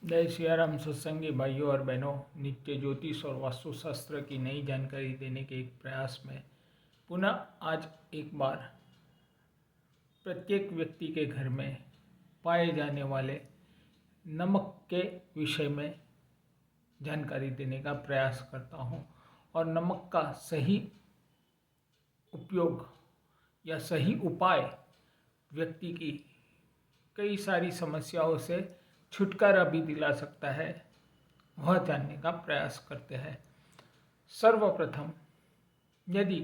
जय सियाराम सत्संगी भाइयों और बहनों, नित्य ज्योतिष और वास्तुशास्त्र की नई जानकारी देने के एक प्रयास में पुनः आज एक बार प्रत्येक व्यक्ति के घर में पाए जाने वाले नमक के विषय में जानकारी देने का प्रयास करता हूँ। और नमक का सही उपयोग या सही उपाय व्यक्ति की कई सारी समस्याओं से छुटकारा भी दिला सकता है, वह जानने का प्रयास करते हैं। सर्वप्रथम, यदि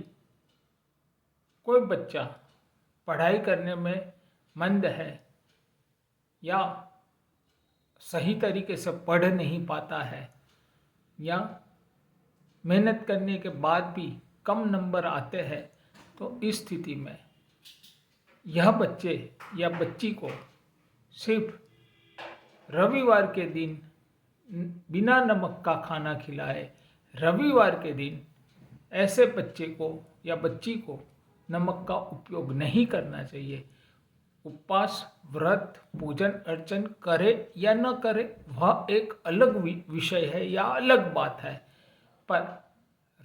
कोई बच्चा पढ़ाई करने में मंद है या सही तरीके से पढ़ नहीं पाता है या मेहनत करने के बाद भी कम नंबर आते हैं, तो इस स्थिति में यह बच्चे या बच्ची को सिर्फ रविवार के दिन बिना नमक का खाना खिलाए। रविवार के दिन ऐसे बच्चे को या बच्ची को नमक का उपयोग नहीं करना चाहिए। उपवास, व्रत, पूजन अर्चन करे या न करे वह एक अलग विषय है या अलग बात है, पर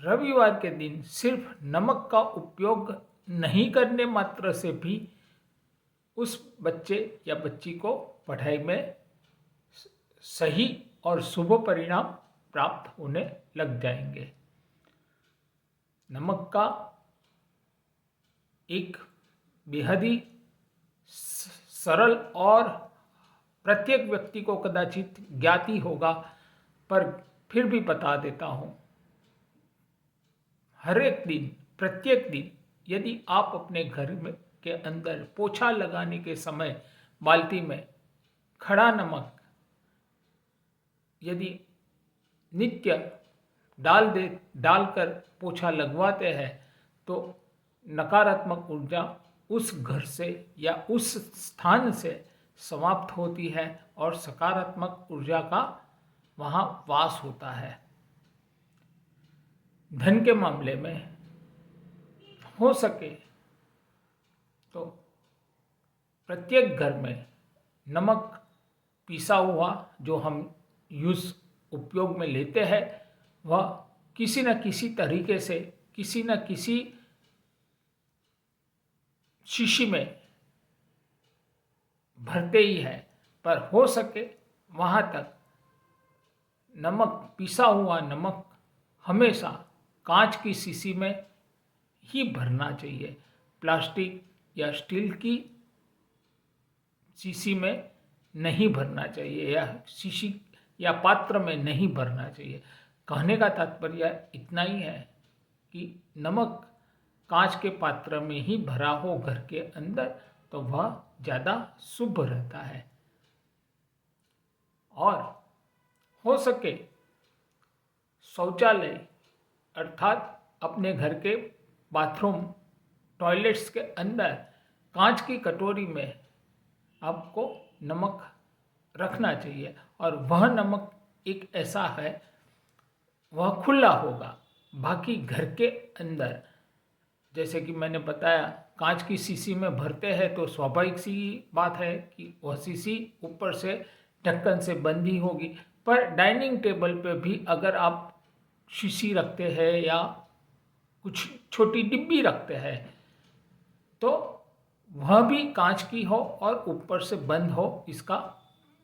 रविवार के दिन सिर्फ नमक का उपयोग नहीं करने मात्र से भी उस बच्चे या बच्ची को पढ़ाई में सही और शुभ परिणाम प्राप्त होने लग जाएंगे। नमक का एक बेहद ही सरल और प्रत्येक व्यक्ति को कदाचित ज्ञात ही होगा, पर फिर भी बता देता हूँ। हर एक दिन, प्रत्येक दिन यदि आप अपने घर में के अंदर पोछा लगाने के समय बाल्टी में खड़ा नमक यदि नित्य डालकर पोछा लगवाते हैं, तो नकारात्मक ऊर्जा उस घर से या उस स्थान से समाप्त होती है और सकारात्मक ऊर्जा का वहाँ वास होता है। धन के मामले में हो सके तो प्रत्येक घर में नमक पिसा हुआ जो हम उपयोग में लेते हैं, वह किसी न किसी तरीके से किसी न किसी शीशी में भरते ही है, पर हो सके वहाँ तक नमक, पिसा हुआ नमक हमेशा कांच की शीशी में ही भरना चाहिए। प्लास्टिक या स्टील की शीशी में नहीं भरना चाहिए या शीशी या पात्र में नहीं भरना चाहिए। कहने का तात्पर्य इतना ही है कि नमक कांच के पात्र में ही भरा हो घर के अंदर, तो वह ज़्यादा शुभ रहता है। और हो सके शौचालय अर्थात अपने घर के बाथरूम, टॉयलेट्स के अंदर कांच की कटोरी में आपको नमक रखना चाहिए, और वह नमक एक ऐसा है, वह खुला होगा। बाकी घर के अंदर जैसे कि मैंने बताया कांच की शीशी में भरते हैं, तो स्वाभाविक सी बात है कि वह शीशी ऊपर से ढक्कन से बंद ही होगी। पर डाइनिंग टेबल पे भी अगर आप शीशी रखते हैं या कुछ छोटी डिब्बी रखते हैं, तो वह भी कांच की हो और ऊपर से बंद हो, इसका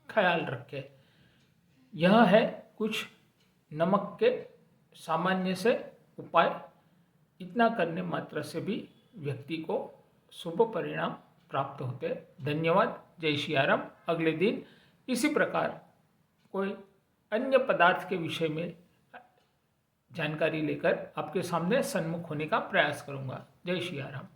ख्याल रखें। यह है कुछ नमक के सामान्य से उपाय। इतना करने मात्र से भी व्यक्ति को शुभ परिणाम प्राप्त होते। धन्यवाद। जय सियाराम। अगले दिन इसी प्रकार कोई अन्य पदार्थ के विषय में जानकारी लेकर आपके सामने सन्मुख होने का प्रयास करूंगा। जय सियाराम।